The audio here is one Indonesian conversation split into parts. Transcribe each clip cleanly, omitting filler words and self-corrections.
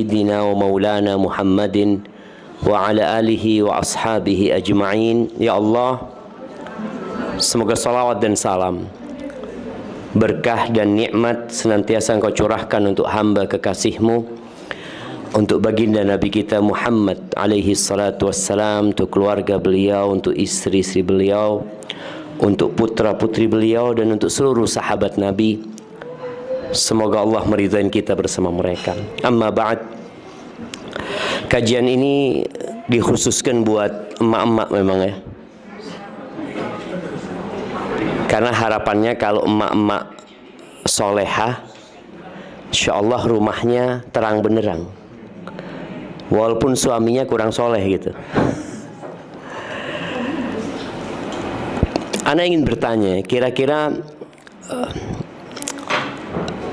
Sayyidina wa maulana Muhammadin wa ala alihi wa ashabihi ajma'in. Ya Allah, semoga salawat dan salam, berkah dan nikmat senantiasa Engkau curahkan untuk hamba kekasih-Mu, untuk baginda Nabi kita Muhammad alaihi salatu wassalam, untuk keluarga beliau, untuk istri-istri beliau, untuk putra-putri beliau, dan untuk seluruh sahabat Nabi. Semoga Allah meridai kita bersama mereka. Amma ba'd. Kajian ini dikhususkan buat emak-emak memang ya. Karena harapannya kalau emak-emak solehah, insya Allah rumahnya terang benderang. Walaupun suaminya kurang soleh gitu. Ana ingin bertanya, kira-kira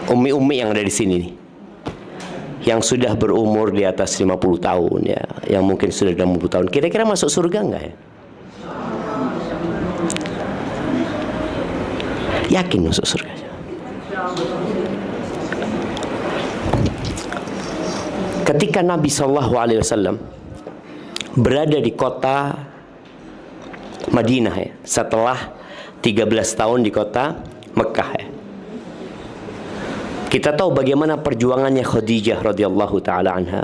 umi-umi yang ada di sini nih, yang sudah berumur di atas 50 tahun ya, yang mungkin sudah 60 tahun, kira-kira masuk surga enggak ya? Yakin masuk surga? Ketika Nabi SAW berada di kota Madinah ya, setelah 13 tahun di kota Mekah ya, kita tahu bagaimana perjuangannya Khadijah radhiyallahu taala anha.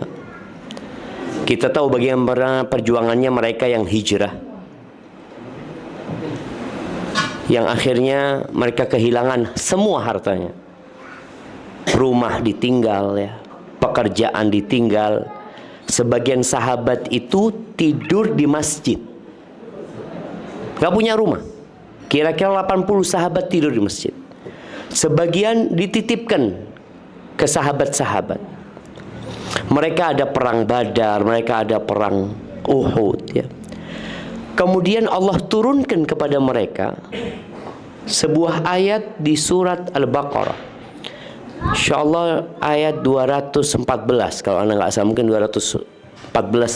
Kita tahu bagaimana perjuangannya mereka yang hijrah, yang akhirnya mereka kehilangan semua hartanya. Rumah ditinggal ya, pekerjaan ditinggal. Sebagian sahabat itu tidur di masjid, gak punya rumah. Kira-kira 80 sahabat tidur di masjid. Sebagian dititipkan ke sahabat-sahabat. Mereka ada perang Badar, mereka ada perang Uhud ya. Kemudian Allah turunkan kepada mereka sebuah ayat di surat Al-Baqarah. Insyaallah ayat 214 kalau anda nggak salah, mungkin 214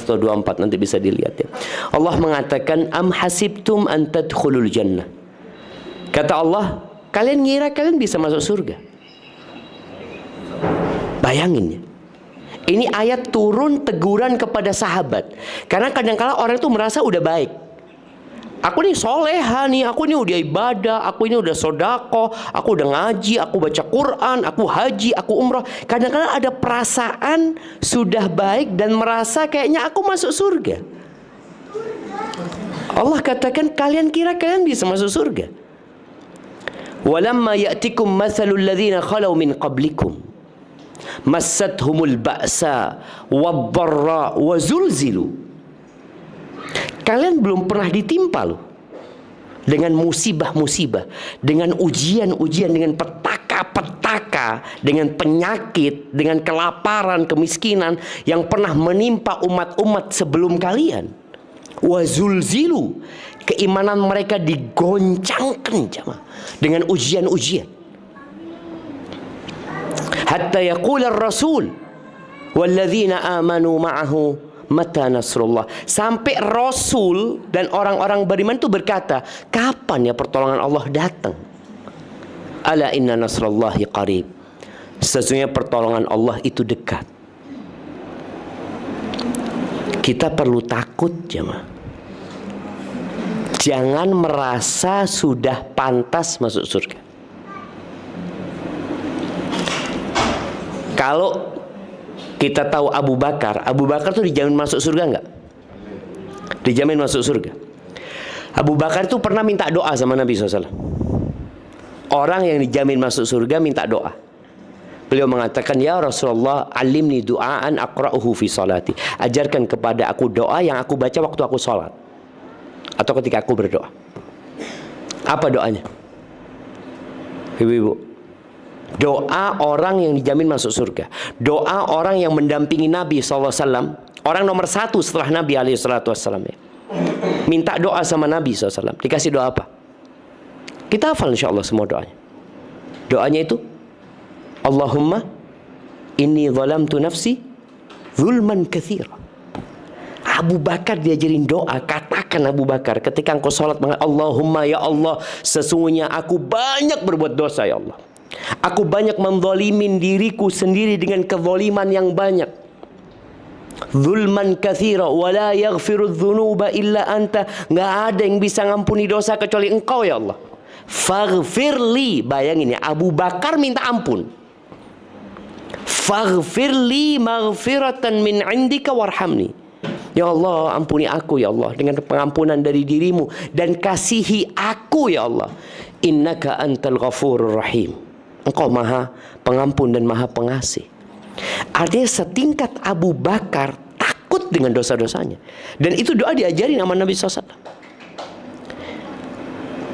atau 24, nanti bisa dilihat ya. Allah mengatakan, am hasibtum an tadkhulul jannah. Kata Allah, kalian ngira kalian bisa masuk surga? Bayangin ya. Ini ayat turun teguran kepada sahabat. Karena kadang-kala orang itu merasa udah baik. Aku nih soleha nih, aku nih udah ibadah, aku ini udah sodako, aku udah ngaji, aku baca Quran, aku haji, aku umrah. Kadang-kala ada perasaan sudah baik dan merasa kayaknya aku masuk surga. Allah katakan, kalian kira kalian bisa masuk surga? Walamma ya'tikum mathalul ladzina khalau min qablikum massathumul ba'sa wad-dharra wa zulzilu. Kalian belum pernah ditimpa loh dengan musibah-musibah, dengan ujian-ujian, dengan petaka-petaka, dengan penyakit, dengan kelaparan, kemiskinan yang pernah menimpa umat-umat sebelum kalian. Wa zulzilu, keimanan mereka digoncangkan jemaah dengan ujian-ujian. Hatta yaqula ar-rasul walladzina amanu ma'ahu mata nasrullah. Sampai Rasul dan orang-orang beriman itu berkata, kapan ya pertolongan Allah datang? Ala inna nasrallahi qarib. Sesungguhnya pertolongan Allah itu dekat. Kita perlu takut jemaah. Jangan merasa sudah pantas masuk surga. Kalau kita tahu Abu Bakar tuh dijamin masuk surga enggak? Dijamin masuk surga. Abu Bakar itu pernah minta doa sama Nabi SAW. Orang yang dijamin masuk surga minta doa. Beliau mengatakan, ya Rasulullah, alimni du'aan aqra'uhu fi salati. Ajarkan kepada aku doa yang aku baca waktu aku sholat atau ketika aku berdoa. Apa doanya? Ibu-ibu, doa orang yang dijamin masuk surga, doa orang yang mendampingi Nabi SAW, orang nomor 1 setelah Nabi SAW ya. Minta doa sama Nabi SAW, dikasih doa apa? Kita hafal insya Allah semua doanya. Doanya itu, Allahumma inni zalamtu nafsi zulman katsira. Abu Bakar diajarin doa. Katakan Abu Bakar ketika engkau sholat, Allahumma ya Allah, sesungguhnya aku banyak berbuat dosa ya Allah. Aku banyak menzalimin diriku sendiri dengan kezaliman yang banyak. Zulman katsira wa la yaghfiru dzunuba illa anta. Nggak ada yang bisa ngampuni dosa kecuali Engkau ya Allah. Faghfirli, bayangin ya, Abu Bakar minta ampun. Faghfirli maghfiratan min indika warhamni. Ya Allah, ampuni aku ya Allah dengan pengampunan dari dirimu, dan kasihi aku ya Allah. Innaka antal ghafurur rahim. Engkau maha pengampun dan maha pengasih. Artinya setingkat Abu Bakar takut dengan dosa-dosanya. Dan itu doa diajarin sama Nabi SAW.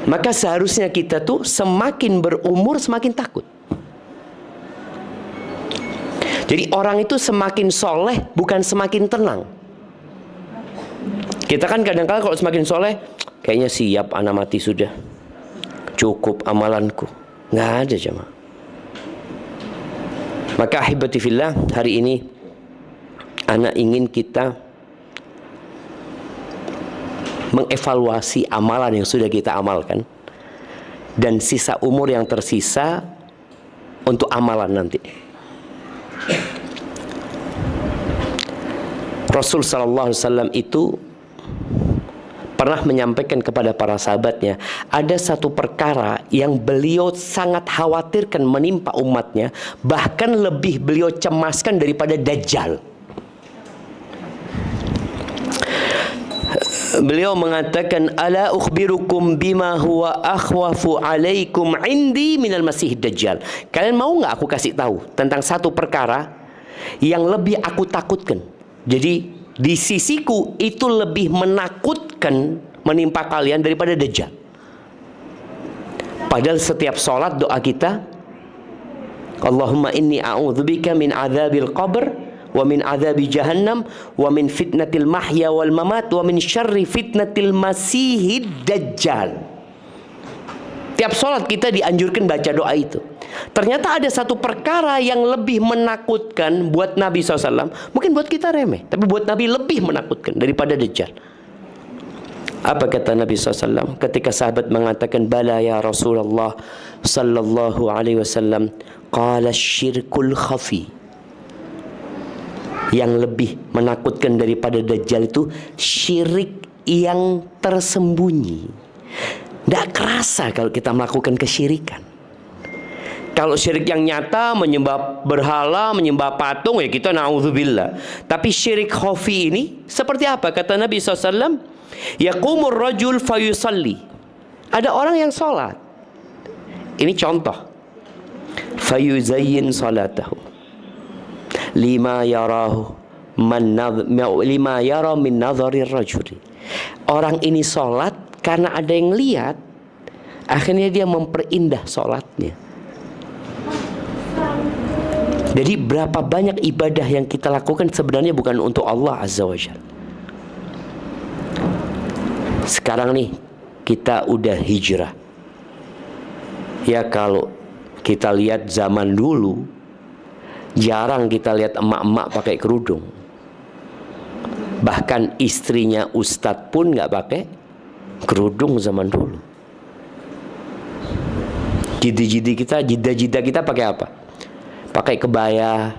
Maka seharusnya kita tuh semakin berumur semakin takut. Jadi orang itu semakin soleh bukan semakin tenang. Kita kan kadang-kadang kalau semakin soleh, kayaknya siap anak mati sudah, cukup amalanku. Nggak ada jemaah. Maka ahibati fillah, hari ini anak ingin kita mengevaluasi amalan yang sudah kita amalkan, dan sisa umur yang tersisa untuk amalan nanti. Rasul sallallahu alaihi wasallam itu pernah menyampaikan kepada para sahabatnya, ada satu perkara yang beliau sangat khawatirkan menimpa umatnya, bahkan lebih beliau cemaskan daripada Dajjal. Beliau mengatakan, ala ukhbirukum bima huwa akhwafu alaikum indi minal masih Dajjal. Kalian mau nggak aku kasih tahu tentang satu perkara yang lebih aku takutkan? Jadi di sisiku itu lebih menakutkan menimpa kalian daripada Dajjal. Padahal setiap sholat doa kita, Allahumma inni a'udzubika min adzabil qabr wa min adzabi jahannam wa min fitnatil mahya wal mamat wa min syarri fitnatil masihid dajjal. Tiap sholat kita dianjurkan baca doa itu. Ternyata ada satu perkara yang lebih menakutkan buat Nabi SAW. Mungkin buat kita remeh, tapi buat Nabi lebih menakutkan daripada Dajjal. Apa kata Nabi SAW ketika sahabat mengatakan, bala ya Rasulullah sallallahu alaihi wasallam, qala syirkul khafi. Yang lebih menakutkan daripada Dajjal itu syirik yang tersembunyi. Tidak kerasa kalau kita melakukan kesyirikan. Kalau syirik yang nyata, menyembah berhala, menyembah patung, ya kita na'udzubillah. Tapi syirik khafi ini seperti apa? Kata Nabi SAW, yaqumur rajul fayusalli. Ada orang yang sholat. Ini contoh. Fayuzayyin salatahu lima yarahu lima yara min nadharir rajuli. Orang ini sholat karena ada yang lihat, akhirnya dia memperindah sholatnya. Jadi berapa banyak ibadah yang kita lakukan sebenarnya bukan untuk Allah Azza wa Jalla. Sekarang nih kita udah hijrah. Ya kalau kita lihat zaman dulu, jarang kita lihat emak-emak pakai kerudung. Bahkan istrinya ustadz pun nggak pakai kerudung zaman dulu. Jida-jida kita pakai apa? Pakai kebaya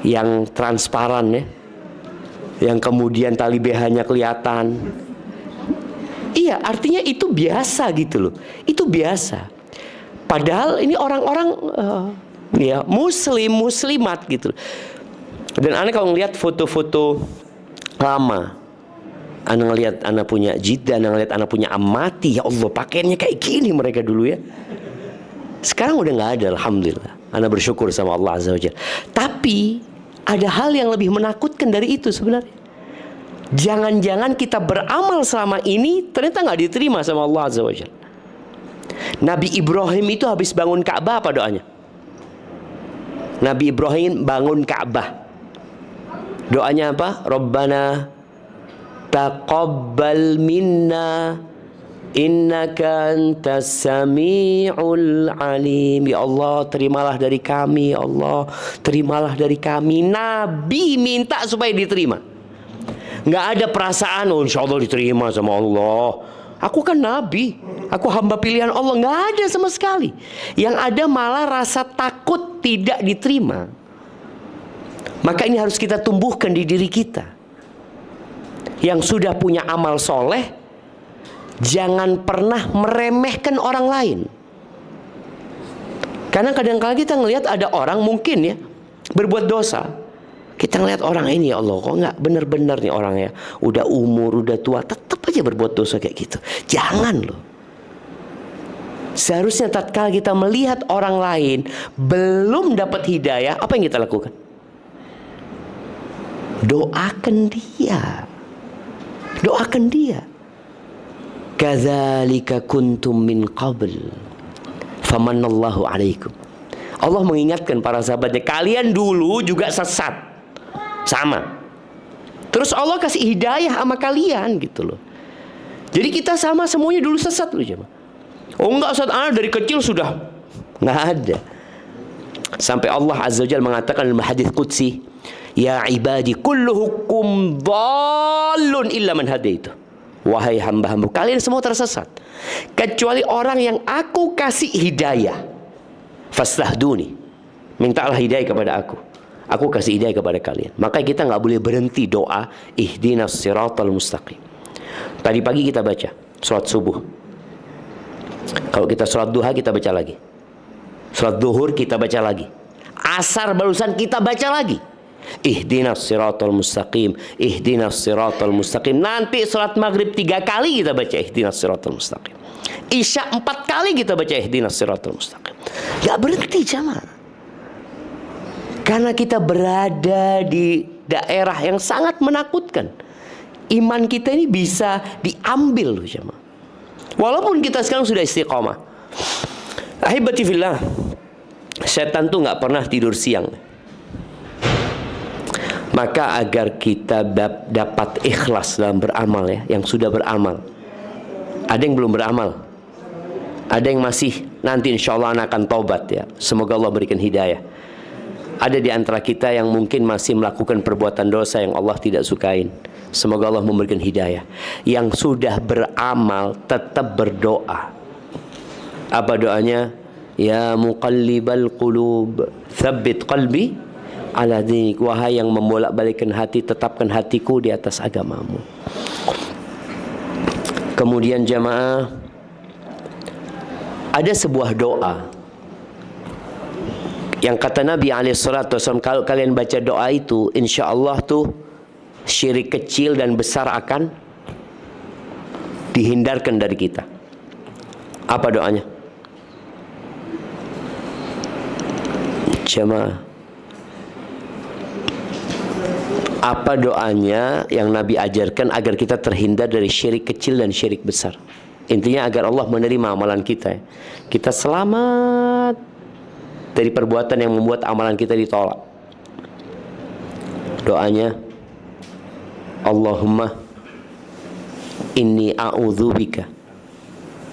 yang transparan ya, yang kemudian tali BH-nya kelihatan. Iya, artinya itu biasa gitu loh. Itu biasa. Padahal ini orang-orang ya muslimat gitu. Dan aneh kalau ngelihat foto-foto lama, aneh ngelihat anak punya jida, aneh ngelihat anak punya amati, ya Allah pakaiannya kayak gini mereka dulu ya. Sekarang udah nggak ada, alhamdulillah. Anda bersyukur sama Allah Azza wa Jalla. Tapi ada hal yang lebih menakutkan dari itu sebenarnya. Jangan-jangan kita beramal selama ini ternyata nggak diterima sama Allah Azza wa Jalla. Nabi Ibrahim itu habis bangun Ka'bah apa doanya? Nabi Ibrahim bangun Ka'bah. Doanya apa? Rabbana taqabbal minna innaka antas sami'ul alim. Ya Allah, terimalah dari kami. Ya Allah, terimalah dari kami. Nabi minta supaya diterima. Nggak ada perasaan, oh insya Allah diterima sama Allah. Aku kan Nabi, aku hamba pilihan Allah. Nggak ada sama sekali. Yang ada malah rasa takut tidak diterima. Maka ini harus kita tumbuhkan di diri kita. Yang sudah punya amal soleh, jangan pernah meremehkan orang lain. Karena kadang-kadang kita ngelihat ada orang mungkin ya berbuat dosa. Kita ngelihat orang ini, ya Allah, kok nggak benar-benar nih orangnya. Udah umur, udah tua, tetap aja berbuat dosa kayak gitu. Jangan loh. Seharusnya tatkala kita melihat orang lain belum dapat hidayah, apa yang kita lakukan? Doakan dia. Doakan dia. Kadzalika kuntum min qabl famanallahu alaikum. Allah mengingatkan para sahabatnya, kalian dulu juga sesat. Sama. Terus Allah kasih hidayah sama kalian gitu loh. Jadi kita sama semuanya dulu sesat loh jemaah. Oh enggak, Ustaz, anak dari kecil sudah. Enggak ada. Sampai Allah Azza wa Jalla mengatakan dalam hadis qudsi, ya ibadi kulluhukum dhallun illa man hadaitu. Wahai hamba-hamba, kalian semua tersesat kecuali orang yang aku kasih hidayah. Fastahduni, mintalah hidayah kepada aku. Aku kasih hidayah kepada kalian. Maka kita nggak boleh berhenti doa ihdinas siratal mustaqim. Tadi pagi kita baca sholat subuh. Kalau kita sholat duha kita baca lagi. Sholat duhur kita baca lagi. Asar barusan kita baca lagi. Ihdinas siratal mustaqim, ihdinas siratal mustaqim. Nanti sholat maghrib 3 kali kita baca ihdinas siratal mustaqim. Isya 4 kali kita baca ihdinas siratal mustaqim. Gak berhenti jamaah. Karena kita berada di daerah yang sangat menakutkan. Iman kita ini bisa diambil loh jamaah. Walaupun kita sekarang sudah istiqomah. Ahibati fillah, setan tuh gak pernah tidur siang. Maka agar kita dapat ikhlas dalam beramal ya, yang sudah beramal. Ada yang belum beramal. Ada yang masih nanti insya Allah akan taubat ya. Semoga Allah berikan hidayah. Ada di antara kita yang mungkin masih melakukan perbuatan dosa yang Allah tidak sukain. Semoga Allah memberikan hidayah. Yang sudah beramal tetap berdoa. Apa doanya? Ya muqallibal qulub, tsabbit qalbi ala dinik. Wahai yang membolak-balikkan hati, tetapkan hatiku di atas agamamu. Kemudian jamaah, ada sebuah doa yang kata Nabi SAW, kalau kalian baca doa itu, insya Allah tuh syirik kecil dan besar akan dihindarkan dari kita. Apa doanya? Jamaah, apa doanya yang Nabi ajarkan agar kita terhindar dari syirik kecil dan syirik besar? Intinya agar Allah menerima amalan kita. Kita selamat dari perbuatan yang membuat amalan kita ditolak. Doanya, Allahumma inni a'udzubika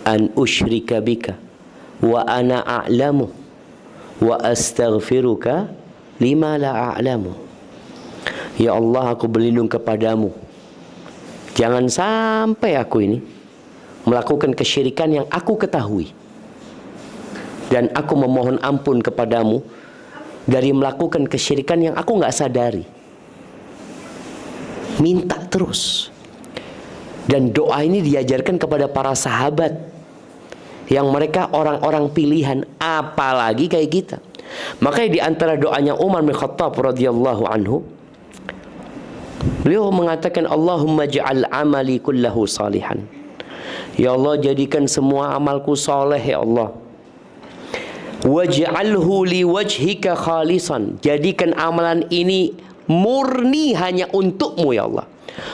an usyrika bika wa ana a'lamu wa astaghfiruka lima la a'lamu. Ya Allah, aku berlindung kepadamu, jangan sampai aku ini melakukan kesyirikan yang aku ketahui, dan aku memohon ampun kepadamu dari melakukan kesyirikan yang aku nggak sadari. Minta terus. Dan doa ini diajarkan kepada para sahabat yang mereka orang-orang pilihan, apalagi kayak kita. Makanya di antara doanya Umar bin Khattab radhiyallahu anhu, beliau mengatakan, Allahumma ja'al amali kullahu salihan. Ya Allah, jadikan semua amalku soleh ya Allah. Waj'alhu liwajhika khalisan. Jadikan amalan ini murni hanya untukmu ya Allah.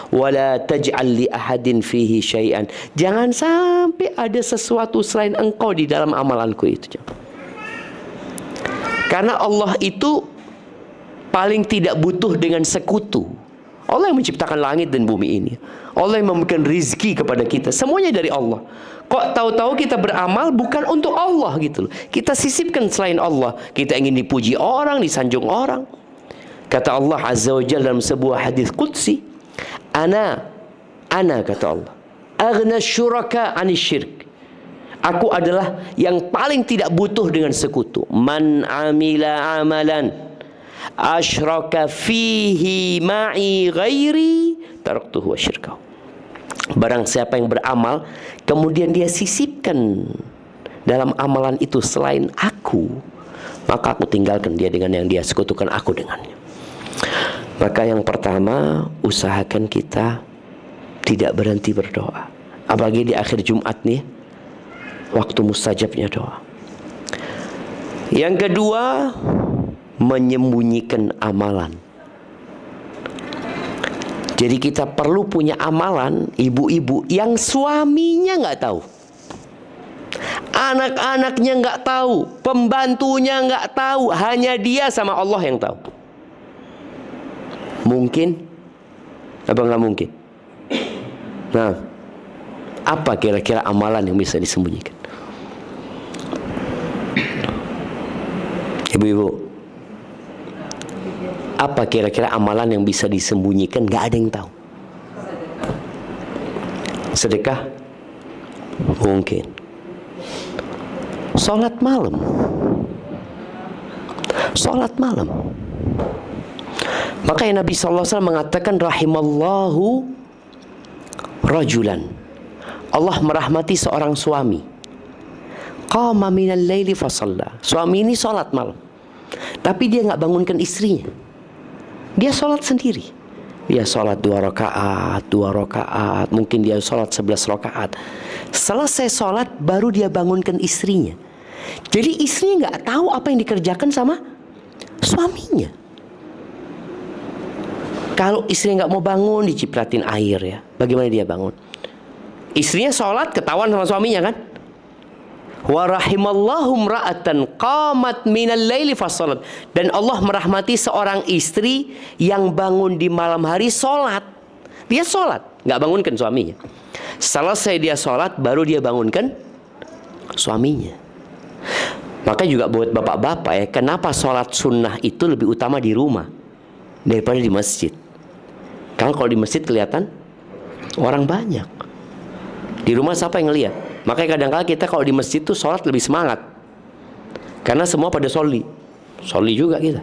Wala taj'al li ahadin fihi syai'an. Jangan sampai ada sesuatu selain engkau di dalam amalanku itu. Karena Allah itu paling tidak butuh dengan sekutu. Allah yang menciptakan langit dan bumi ini. Allah yang memberikan rizki kepada kita. Semuanya dari Allah. Kok tahu-tahu kita beramal bukan untuk Allah gitu loh. Kita sisipkan selain Allah. Kita ingin dipuji orang, disanjung orang. Kata Allah Azza wa Jalla dalam sebuah hadis qudsi, Ana kata Allah, aghna syuraka anis syirk. Aku adalah yang paling tidak butuh dengan sekutu. Man amila amalan asyraka fihi ma'i ghairi taraktuhu wa syirkahu. Barang siapa yang beramal kemudian dia sisipkan dalam amalan itu selain aku, maka aku tinggalkan dia dengan yang dia sekutukan aku dengannya. Maka yang pertama, usahakan kita tidak berhenti berdoa. Apalagi di akhir Jumat nih, waktu mustajabnya doa. Yang kedua, menyembunyikan amalan. Jadi kita perlu punya amalan, ibu-ibu yang suaminya nggak tahu, anak-anaknya nggak tahu, pembantunya nggak tahu, hanya dia sama Allah yang tahu. Mungkin? Apa nggak mungkin? Nah, apa kira-kira amalan yang bisa disembunyikan? Ibu-ibu, apa kira-kira amalan yang bisa disembunyikan gak ada yang tahu? Sedekah? Mungkin. Sholat malam. Sholat malam. Makanya Nabi SAW mengatakan rahimallahu rajulan, Allah merahmati seorang suami, qama minal laili fasalla. Suami ini sholat malam, tapi dia gak bangunkan istrinya. Dia sholat sendiri. Dia sholat 2 rakaat, mungkin dia sholat 11 rakaat. Selesai sholat baru dia bangunkan istrinya. Jadi istrinya nggak tahu apa yang dikerjakan sama suaminya. Kalau istrinya nggak mau bangun, dicipratin air ya. Bagaimana dia bangun? Istrinya sholat ketahuan sama suaminya kan? Wa rahimallahu imra'atan qamat minal laili fassalat. Dan Allah merahmati seorang istri yang bangun di malam hari sholat. Dia sholat, nggak bangunkan suaminya. Selesai dia sholat, baru dia bangunkan suaminya. Maka juga buat bapak-bapak ya, kenapa sholat sunnah itu lebih utama di rumah daripada di masjid? Karena kalau di masjid kelihatan orang banyak. Di rumah siapa yang ngelihat? Makanya kadang-kadang kita kalau di masjid tuh sholat lebih semangat, karena semua pada sholli. Sholli juga kita.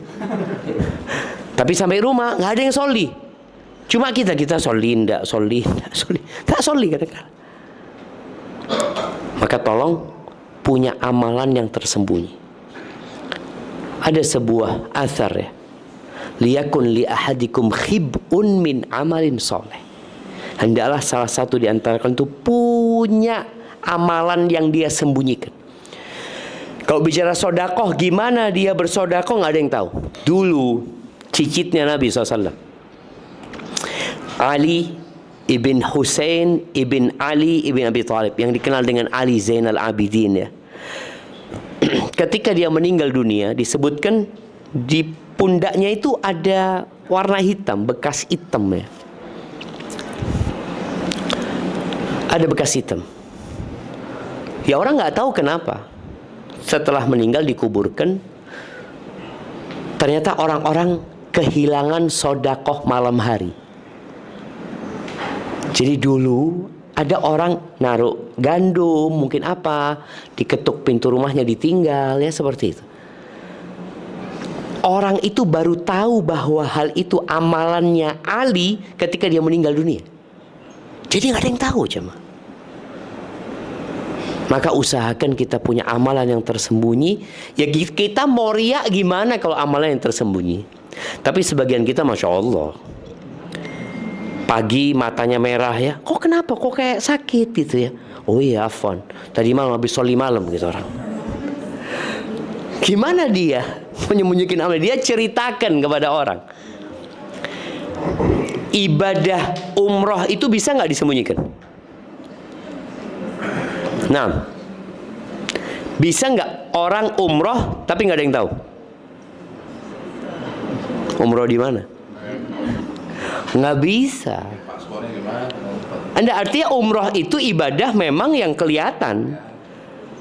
Tapi sampai rumah nggak ada yang sholli. Cuma kita sholli, nggak sholli, nggak sholli kadang-kadang. Maka tolong punya amalan yang tersembunyi. Ada sebuah athar ya, liyakun li ahadikum khib'un min amalin soleh. Hendaklah salah satu di antara kalian itu punya amalan yang dia sembunyikan. Kalau bicara sodakoh, gimana dia bersodakoh nggak ada yang tahu. Dulu cicitnya Nabi SAW, Ali ibn Husain ibn Ali ibn Abi Thalib, yang dikenal dengan Ali Zainal Abidin ya. Ketika dia meninggal dunia, disebutkan di pundaknya itu ada warna hitam, bekas hitam ya. Ada bekas hitam. Ya orang nggak tahu kenapa. Setelah meninggal dikuburkan, ternyata orang-orang kehilangan sodakoh malam hari. Jadi dulu ada orang naruh gandum, mungkin apa, diketuk pintu rumahnya ditinggal ya, seperti itu. Orang itu baru tahu bahwa hal itu amalannya Ali ketika dia meninggal dunia. Jadi nggak ada yang tahu jemaah. Maka usahakan kita punya amalan yang tersembunyi. Ya kita mau riak gimana kalau amalan yang tersembunyi. Tapi sebagian kita Masya Allah, pagi matanya merah ya. Kok kenapa? Kok kayak sakit gitu ya. Oh iya afwan, tadi malam habis sholi malam gitu orang. Gimana dia menyembunyikan amalan? Dia ceritakan kepada orang. Ibadah umroh itu bisa nggak disembunyikan? Nah, bisa nggak orang umroh tapi nggak ada yang tahu? Umroh di mana? Nggak bisa. Anda artinya umroh itu ibadah memang yang kelihatan.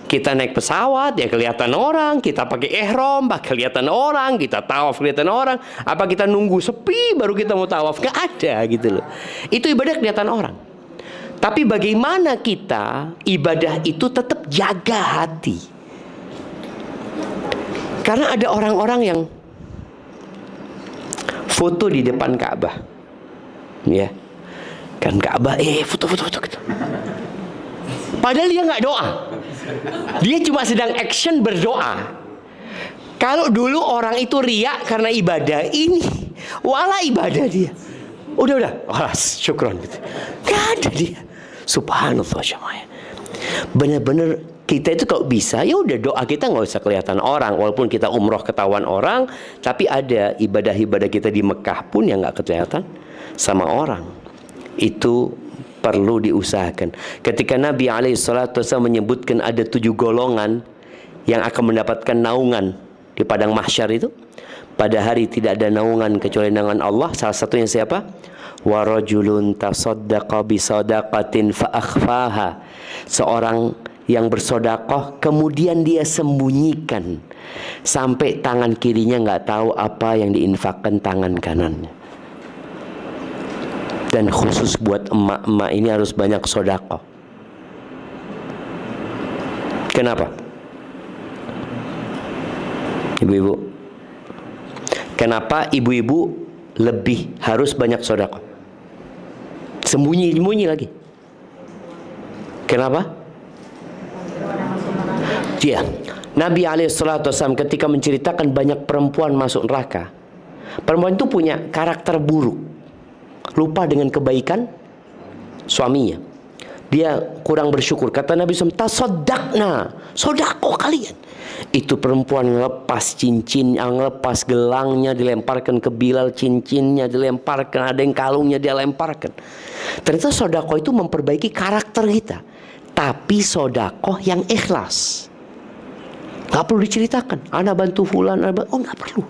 Kita naik pesawat ya kelihatan orang, kita pakai ihram kelihatan orang, kita tawaf kelihatan orang. Apa kita nunggu sepi baru kita mau tawaf? Nggak ada gitu loh. Itu ibadah kelihatan orang. Tapi bagaimana kita ibadah itu tetap jaga hati? Karena ada orang-orang yang foto di depan Ka'bah, ya kan, Ka'bah, foto gitu. Padahal dia nggak doa, dia cuma sedang action berdoa. Kalau dulu orang itu riak karena ibadah, ini wala ibadah dia. Udah, syukron gitu. Gak ada dia. Subhanallah syamaya. Benar-benar kita itu kalau bisa, ya udah doa kita nggak usah kelihatan orang. Walaupun kita umroh ketahuan orang, tapi ada ibadah-ibadah kita di Mekah pun yang nggak kelihatan sama orang. Itu perlu diusahakan. Ketika Nabi SAW menyebutkan ada 7 golongan yang akan mendapatkan naungan di padang mahsyar itu, pada hari tidak ada naungan kecuali naungan Allah. Salah satunya siapa? Wa rajulun tasaddaqa bi sadaqatin fa akhfaha. Seorang yang bersedekah kemudian dia sembunyikan sampai tangan kirinya nggak tahu apa yang diinfakkan tangan kanannya. Dan khusus buat emak-emak ini harus banyak sedekah. Kenapa? Ibu-ibu, kenapa ibu-ibu lebih harus banyak sedekah? Sembunyi-sembunyi lagi. Kenapa? Ya, Nabi SAW ketika menceritakan banyak perempuan masuk neraka, perempuan itu punya karakter buruk, lupa dengan kebaikan suaminya, dia kurang bersyukur. Kata Nabi SAW, tasaddaqna, sedekah kalian. Itu perempuan ngelepas cincin, yang ngelepas gelangnya dilemparkan ke Bilal, cincinnya dilemparkan, ada yang kalungnya dia lemparkan. Ternyata sedekah itu memperbaiki karakter kita, tapi sedekah yang ikhlas. Gak perlu diceritakan, ana bantu fulan, gak perlu.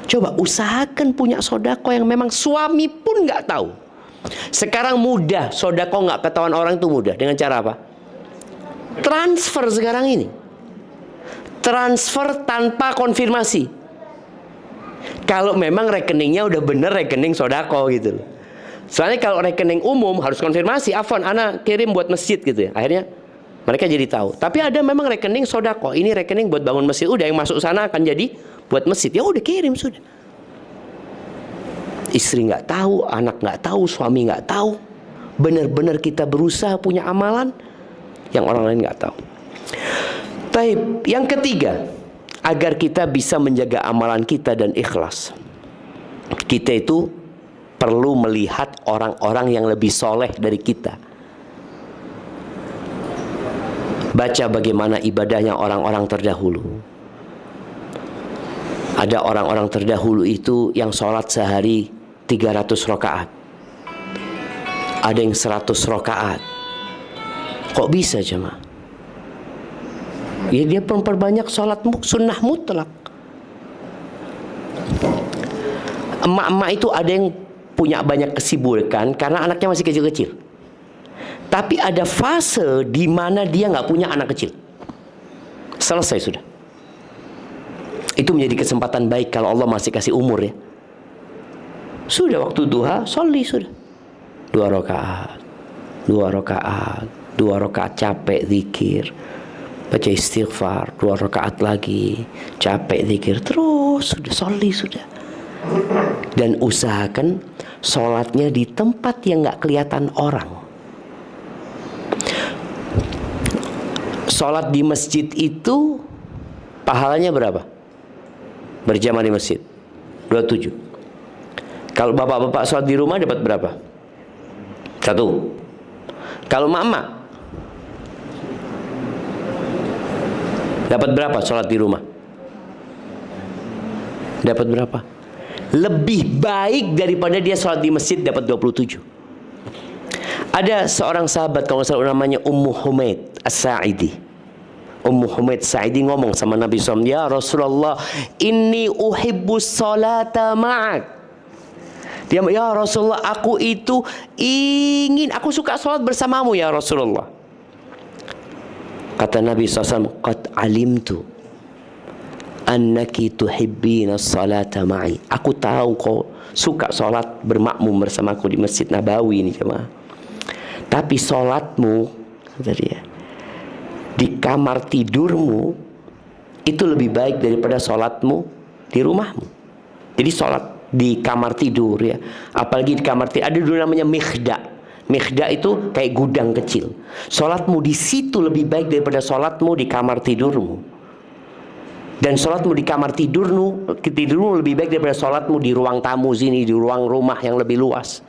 Coba usahakan punya sedekah yang memang suami pun gak tahu. Sekarang mudah, sedekah gak ketahuan orang itu mudah. Dengan cara apa? Transfer sekarang ini. Transfer tanpa konfirmasi. Kalau memang rekeningnya udah bener rekening sedekah gitu. Soalnya kalau rekening umum harus konfirmasi, afwan, ana kirim buat masjid gitu ya. Akhirnya mereka jadi tahu. Tapi ada memang rekening sedekah, ini rekening buat bangun masjid. Udah yang masuk sana akan jadi buat masjid. Ya udah kirim sudah. Istri nggak tahu, anak nggak tahu, suami nggak tahu. Benar-benar kita berusaha punya amalan yang orang lain nggak tahu. Taib, yang ketiga, agar kita bisa menjaga amalan kita dan ikhlas, kita itu perlu melihat orang-orang yang lebih soleh dari kita. Baca bagaimana ibadahnya orang-orang terdahulu. Ada orang-orang terdahulu itu yang sholat sehari 300 rakaat. Ada yang 100 rakaat. Kok bisa jemaah? Ya dia memperbanyak sholat sunnah mutlak. Emak-emak itu ada yang punya banyak kesibukan karena anaknya masih kecil-kecil. Tapi ada fase di mana dia nggak punya anak kecil. Selesai sudah. Itu menjadi kesempatan baik kalau Allah masih kasih umur ya. Sudah waktu duha, sholli sudah. 2 rakaat, 2 rakaat, 2 rakaat capek zikir, baca istighfar, 2 rakaat lagi, capek zikir, terus sudah sholli sudah. Dan usahakan sholatnya di tempat yang nggak kelihatan orang. Sholat di masjid itu pahalanya berapa? Berjamaah di masjid 27. Kalau bapak-bapak sholat di rumah dapat berapa? 1. Kalau mama dapat berapa sholat di rumah? Dapat berapa? Lebih baik daripada dia sholat di masjid dapat 27. Ada seorang sahabat kalau nggak salah namanya Ummu Humaid As-Sa'idi. Ummu Humaid As-Sa'idi ngomong sama Nabi SAW, ya Rasulullah, inni uhibbus salata ma'ak. Dia, ya Rasulullah, aku itu ingin, aku suka sholat bersamamu ya Rasulullah. Kata Nabi SAW, qad alimtu annaki tuhibbina salata ma'i. Aku tahu kau suka sholat bermakmum bersamaku di Masjid Nabawi ini jemaah. Tapi sholatmu, kata dia, di kamar tidurmu itu lebih baik daripada sholatmu di rumahmu. Jadi sholat di kamar tidur ya. Apalagi di kamar tidur ada dulu namanya mikhda. Mikhda itu kayak gudang kecil. Sholatmu di situ lebih baik daripada sholatmu di kamar tidurmu. Dan sholatmu di kamar tidurmu lebih baik daripada sholatmu di ruang tamu sini, di ruang rumah yang lebih luas.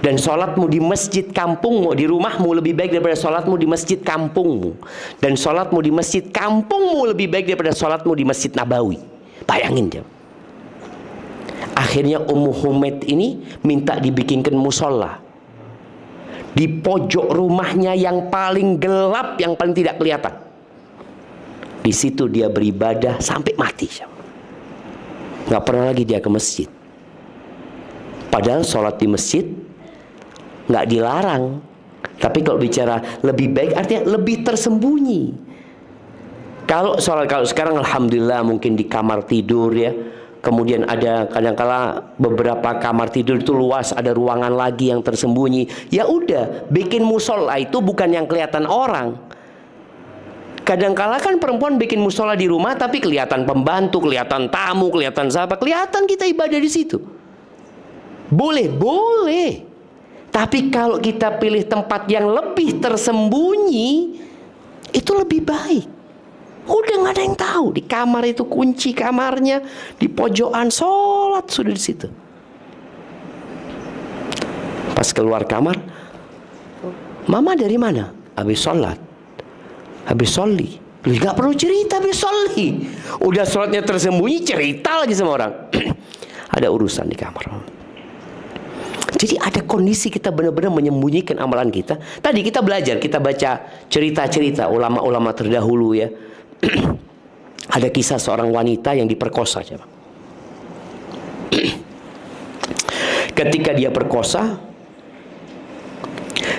Dan sholatmu di masjid kampungmu, di rumahmu lebih baik daripada sholatmu di masjid kampungmu. Dan sholatmu di masjid kampungmu lebih baik daripada sholatmu di Masjid Nabawi. Bayangin dia. Akhirnya Ummu Humaid ini minta dibikinkan musola di pojok rumahnya yang paling gelap, yang paling tidak kelihatan. Di situ dia beribadah sampai mati. Nggak pernah lagi dia ke masjid. Padahal sholat di masjid nggak dilarang, tapi kalau bicara lebih baik artinya lebih tersembunyi. Kalau sekarang alhamdulillah mungkin di kamar tidur ya, kemudian ada kadang-kala beberapa kamar tidur itu luas, ada ruangan lagi yang tersembunyi. Ya udah, bikin musola itu bukan yang kelihatan orang. Kadang-kala kan perempuan bikin musola di rumah tapi kelihatan pembantu, kelihatan tamu, kelihatan siapa, kelihatan kita ibadah di situ. Boleh. Tapi kalau kita pilih tempat yang lebih tersembunyi, itu lebih baik. Udah nggak ada yang tahu. Di kamar itu kunci kamarnya, di pojokan sholat sudah di situ. Pas keluar kamar, mama dari mana? Habis sholat, habis sholli. Nggak perlu cerita, habis sholli. Udah sholatnya tersembunyi, cerita lagi sama orang. Ada urusan di kamar. Jadi ada kondisi kita benar-benar menyembunyikan amalan kita. Tadi kita belajar, kita baca cerita-cerita ulama-ulama terdahulu ya. Ada kisah seorang wanita yang diperkosa. Ketika dia perkosa,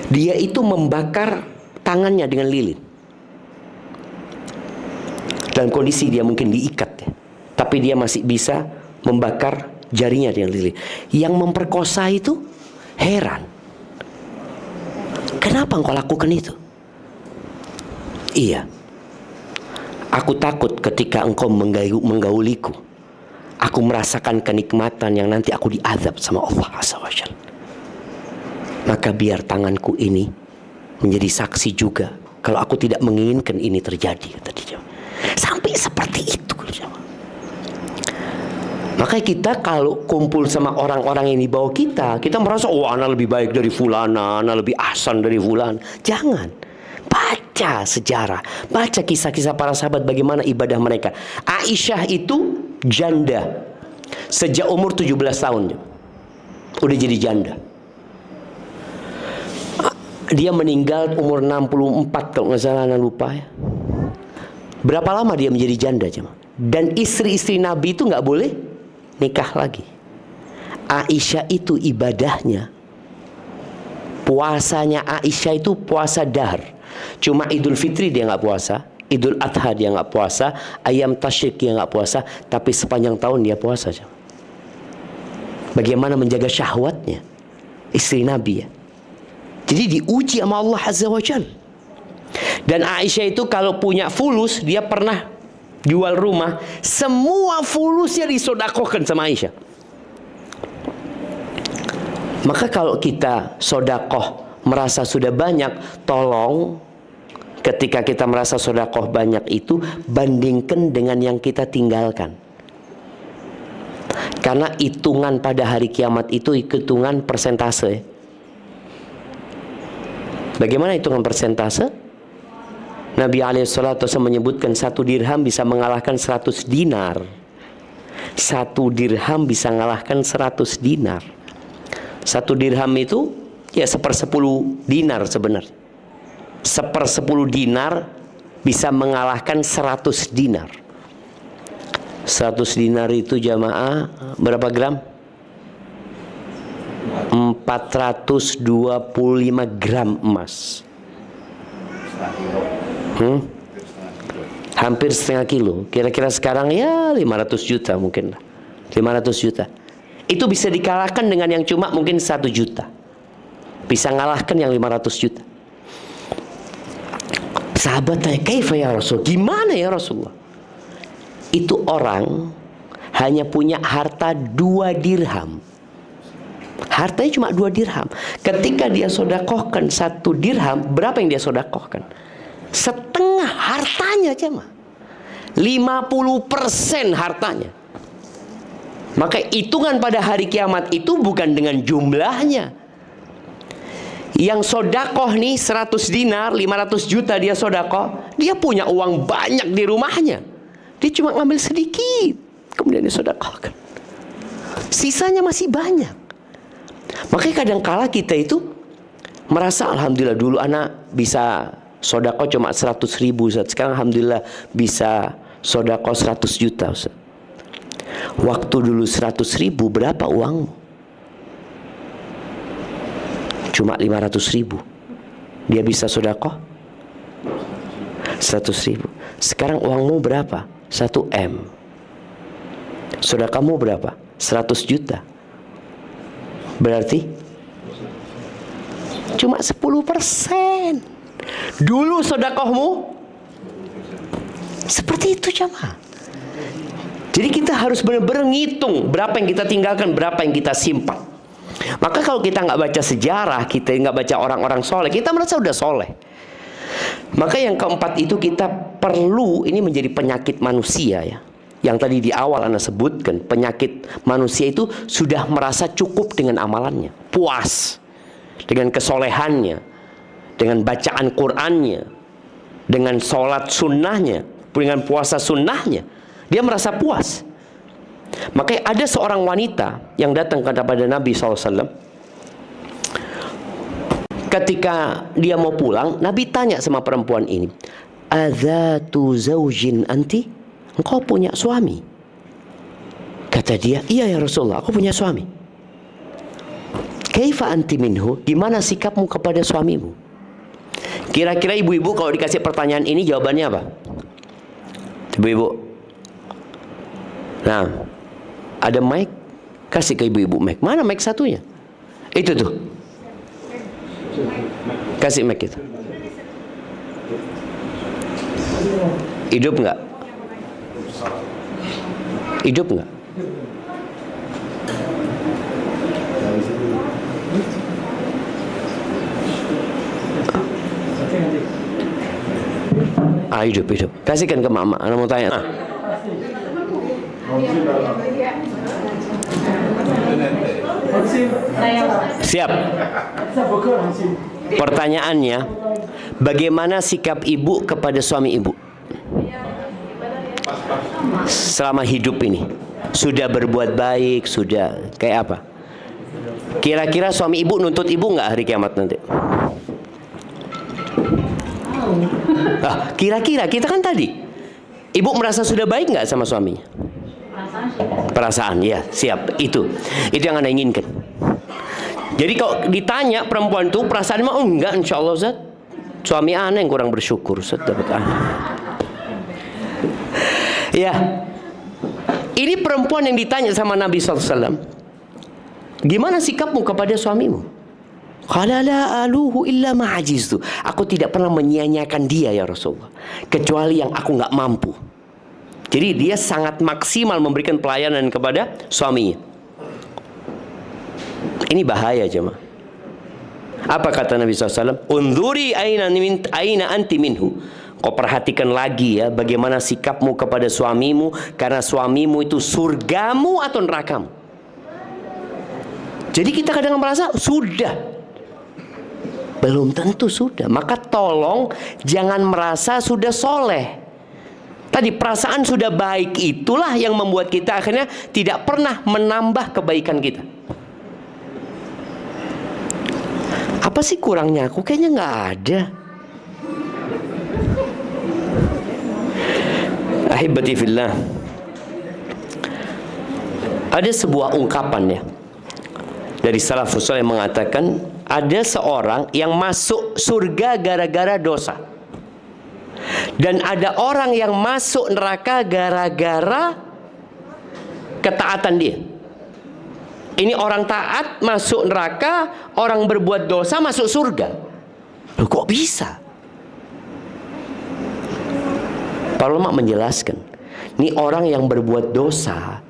dia itu membakar tangannya dengan lilin. Dalam kondisi dia mungkin diikat ya, tapi dia masih bisa membakar jarinya dengan lilin. Yang memperkosa itu heran, kenapa engkau lakukan itu? Iya, aku takut ketika engkau menggauliku, aku merasakan kenikmatan yang nanti aku diazab sama Allah Azza wa Jalla. Maka biar tanganku ini menjadi saksi juga kalau aku tidak menginginkan ini terjadi, kata dia. Sampai seperti itu. Makanya kita kalau kumpul sama orang-orang yang di bawah kita, kita merasa, oh ana lebih baik dari fulana, ana lebih ahsan dari fulan. Jangan. Baca sejarah, baca kisah-kisah para sahabat bagaimana ibadah mereka. Aisyah itu janda sejak umur 17 tahun. Udah jadi janda. Dia meninggal umur 64 kalau nggak salah, ana lupa ya. Berapa lama dia menjadi janda, jemaah? Dan istri-istri Nabi itu nggak boleh nikah lagi. Aisyah itu ibadahnya, puasanya Aisyah itu puasa dahr. Cuma Idul Fitri dia nggak puasa, Idul Adha dia nggak puasa, Ayam Tasyrik dia nggak puasa, tapi sepanjang tahun dia puasa. Bagaimana menjaga syahwatnya istri Nabi ya. Jadi diuji sama Allah Azza wa Jalla. Dan Aisyah itu kalau punya fulus, dia pernah jual rumah, semua fulusnya disodakohkan sama Aisyah. Maka kalau kita sodakoh merasa sudah banyak, tolong ketika kita merasa sodakoh banyak itu, bandingkan dengan yang kita tinggalkan. Karena hitungan pada hari kiamat itu hitungan persentase. Bagaimana hitungan persentase? Nabi SAW menyebutkan 1 dirham bisa mengalahkan 100 dinar. 1 dirham bisa mengalahkan 100 dinar. 1 dirham itu ya 1/10 dinar sebenarnya. 1/10 dinar bisa mengalahkan 100 dinar. 100 dinar itu jamaah berapa gram? 425 gram emas. Hampir setengah kilo. Kira-kira sekarang ya 500 juta mungkin lah. 500 juta. Itu bisa dikalahkan dengan yang cuma mungkin 1 juta. Bisa ngalahkan yang 500 juta. Sahabat tanya, kaifa ya Rasul? Gimana ya Rasulullah? Itu orang hanya punya harta 2 dirham. Hartanya cuma 2 dirham. Ketika dia sodakohkan 1 dirham, berapa yang dia sodakohkan? Setengah hartanya jemaah. 50% hartanya. Maka hitungan pada hari kiamat itu bukan dengan jumlahnya. Yang sodakoh nih 100 dinar, 500 juta dia sodakoh, dia punya uang banyak di rumahnya. Dia cuma ngambil sedikit, kemudian dia sodakohkan. Sisanya masih banyak. Makanya kadang-kala kita itu merasa, alhamdulillah dulu anak bisa sodakoh cuma 100 ribu Ustaz. Sekarang alhamdulillah bisa sodakoh 100 juta Ustaz. Waktu dulu 100 ribu berapa uangmu? Cuma 500 ribu. Dia bisa sodakoh 100 ribu. Sekarang uangmu berapa? 1 M. Sodakohmu berapa? 100 juta. Berarti cuma 10%. Dulu sodakohmu seperti itu jemaah. Jadi kita harus benar-benar ngitung berapa yang kita tinggalkan, berapa yang kita simpan. Maka kalau kita nggak baca sejarah, kita nggak baca orang-orang soleh, kita merasa udah soleh. Maka yang keempat itu kita perlu, ini menjadi penyakit manusia ya. Yang tadi di awal Anda sebutkan, penyakit manusia itu sudah merasa cukup dengan amalannya, puas dengan kesolehannya, dengan bacaan Qur'annya, dengan sholat sunnahnya, dengan puasa sunnahnya. Dia merasa puas. Makanya ada seorang wanita yang datang kepada Nabi SAW. Ketika dia mau pulang, Nabi tanya sama perempuan ini, "Adzatu zaujin anti?" Engkau punya suami? Kata dia, "Iya ya Rasulullah, aku punya suami." "Kaifa anti minhu?" Gimana sikapmu kepada suamimu? Kira-kira ibu-ibu kalau dikasih pertanyaan ini jawabannya apa? Ibu-ibu. Nah, ada mic, kasih ke ibu-ibu mic. Mana mic satunya? Itu tuh. Kasih mic itu. Hidup nggak? Hidup nggak? Hidup. Kasihkan ke mama. Anak mau tanya. Siap. Pertanyaannya, bagaimana sikap ibu kepada suami ibu selama hidup ini? Sudah berbuat baik, sudah kayak apa? Kira-kira suami ibu nuntut ibu nggak hari kiamat nanti? Kira-kira kita kan tadi, ibu merasa sudah baik nggak sama suaminya? Perasaan, ya, siap. Itu yang Anda inginkan. Jadi kalau ditanya perempuan itu perasaan mah enggak, insya Allah Ustaz. Suami aneh yang kurang bersyukur Ustaz dapat anak. Ya, ini perempuan yang ditanya sama Nabi SAW, gimana sikapmu kepada suamimu? Qala la aluhu illa ma'ajiztu. Aku tidak pernah menyia-nyiakan dia ya Rasulullah, kecuali yang aku nggak mampu. Jadi dia sangat maksimal memberikan pelayanan kepada suaminya. Ini bahaya jemaah. Apa kata Nabi SAW? Unzuri aina anti minhu. Kau perhatikan lagi ya, bagaimana sikapmu kepada suamimu, karena suamimu itu surgamu atau nerakamu. Jadi kita kadang merasa sudah, belum tentu sudah. Maka tolong jangan merasa sudah soleh. Tadi perasaan sudah baik itulah yang membuat kita akhirnya tidak pernah menambah kebaikan kita. Apa sih kurangnya aku? Kayaknya nggak ada. Ahibati fillah. Ada sebuah ungkapan ya dari salafus saleh yang mengatakan ada seorang yang masuk surga gara-gara dosa, dan ada orang yang masuk neraka gara-gara ketaatan dia. Ini orang taat masuk neraka, orang berbuat dosa masuk surga. Loh, kok bisa? Para ulama menjelaskan, ini orang yang berbuat dosa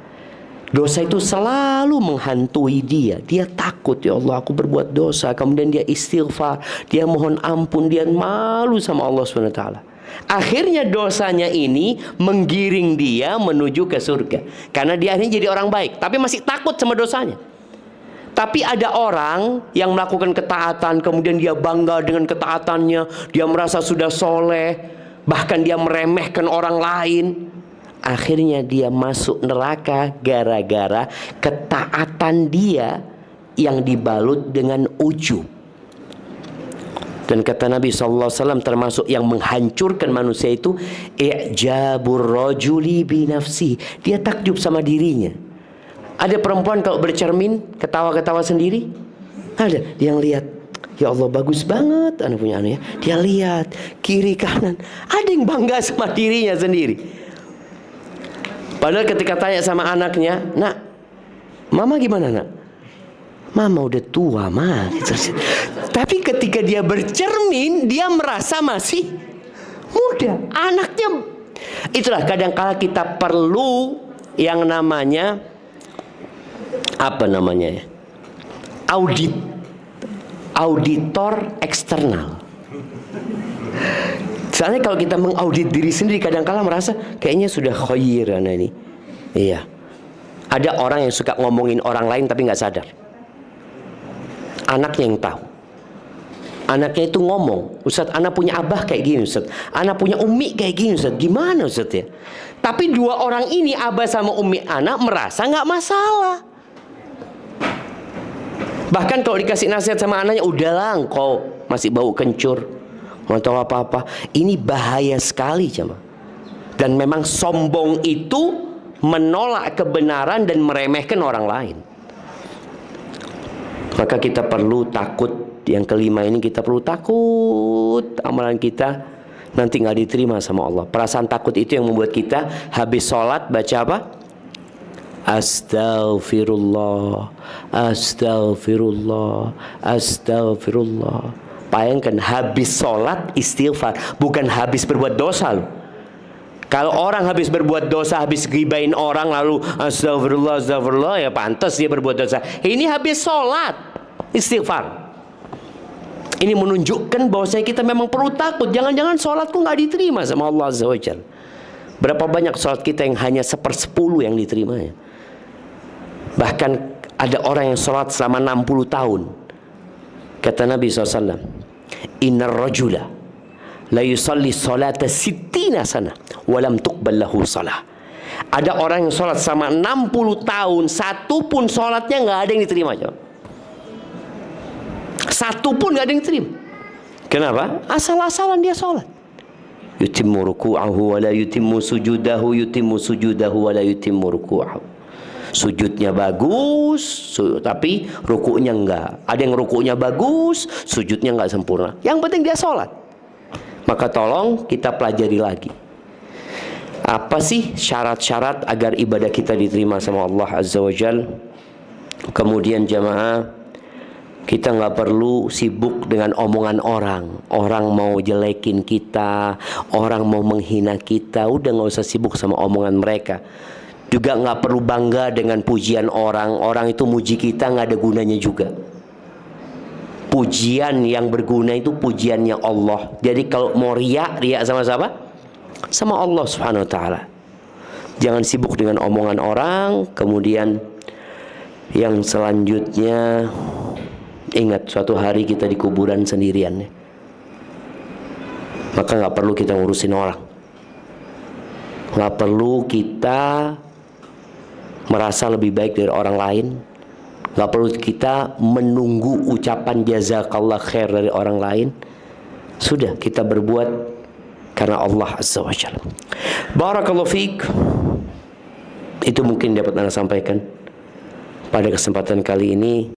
Dosa itu selalu menghantui dia. Dia takut, ya Allah aku berbuat dosa. Kemudian dia istighfar, dia mohon ampun, dia malu sama Allah SWT. Akhirnya dosanya ini menggiring dia menuju ke surga. Karena dia akhirnya jadi orang baik, tapi masih takut sama dosanya. Tapi ada orang yang melakukan ketaatan, kemudian dia bangga dengan ketaatannya, dia merasa sudah soleh, bahkan dia meremehkan orang lain. Akhirnya dia masuk neraka gara-gara ketaatan dia yang dibalut dengan ujub. Dan kata Nabi SAW, termasuk yang menghancurkan manusia itu i'jabur rajuli binafsi. Dia takjub sama dirinya. Ada perempuan kalau bercermin ketawa-ketawa sendiri? Ada yang lihat, ya Allah bagus banget anak punya anak ya. Dia lihat kiri kanan, ada yang bangga sama dirinya sendiri. Padahal ketika tanya sama anaknya, nak, mama gimana nak? Mama udah tua mah. Tapi ketika dia bercermin, dia merasa masih muda. Anaknya, itulah kadang-kala kita perlu yang namanya audit, auditor eksternal. Soalnya kalau kita mengaudit diri sendiri, kadang-kala merasa kayaknya sudah khair anak ini. Iya. Ada orang yang suka ngomongin orang lain tapi nggak sadar. Anaknya yang tahu. Anaknya itu ngomong, Ustaz, anak punya abah kayak gini Ustaz, anak punya umi kayak gini Ustaz. Gimana Ustaz ya? Tapi dua orang ini, abah sama umi anak, merasa nggak masalah. Bahkan kalau dikasih nasihat sama anaknya, udahlah engkau masih bau kencur, nggak tahu apa-apa. Ini bahaya sekali jemaah. Dan memang sombong itu menolak kebenaran dan meremehkan orang lain. Maka kita perlu takut. Yang kelima ini kita perlu takut amalan kita nanti nggak diterima sama Allah. Perasaan takut itu yang membuat kita habis sholat baca apa? Astaghfirullah, astaghfirullah, astaghfirullah. Bayangkan habis sholat istighfar, bukan habis berbuat dosa loh. Kalau orang habis berbuat dosa, habis ghibain orang lalu astagfirullah, astagfirullah, ya pantas dia berbuat dosa. Ini habis sholat istighfar. Ini menunjukkan bahwasanya kita memang perlu takut. Jangan-jangan sholatku nggak diterima sama Allah Azza wa Jalla. Berapa banyak sholat kita yang hanya 1/10 yang diterimanya. Bahkan ada orang yang sholat selama 60 tahun. Kata Nabi SAW, Innar rajula la yusalli salata 60 sana walam tuqbal lahu salah. Ada orang yang sholat selama 60 tahun, satu pun sholatnya nggak ada yang diterima. Satu pun nggak ada yang diterima. Kenapa? Asal-asalan dia sholat. Yutimmu ruku'ahu wa la yutimmu sujudahu, yutimmu sujudahu wa la yutimmu ruku'ahu. Sujudnya bagus, tapi ruku'nya enggak. Ada yang ruku'nya bagus, sujudnya enggak sempurna. Yang penting dia sholat. Maka tolong kita pelajari lagi. Apa sih syarat-syarat agar ibadah kita diterima sama Allah Azza wa Jal? Kemudian jamaah, kita nggak perlu sibuk dengan omongan orang. Orang mau jelekin kita, orang mau menghina kita, udah nggak usah sibuk sama omongan mereka. Juga nggak perlu bangga dengan pujian orang. Orang itu muji kita nggak ada gunanya juga. Pujian yang berguna itu pujiannya Allah. Jadi kalau mau riak sama siapa? Sama Allah Subhanahu Wa Taala. Jangan sibuk dengan omongan orang. Kemudian yang selanjutnya, ingat suatu hari kita di kuburan sendirian ya. Maka gak perlu kita ngurusin orang. Gak perlu kita merasa lebih baik dari orang lain. Gak perlu kita menunggu ucapan jazakallah khair dari orang lain. Sudah, kita berbuat karena Allah Azza wa Jalla. Barakallahu fiik. Itu mungkin dapat Anda sampaikan pada kesempatan kali ini.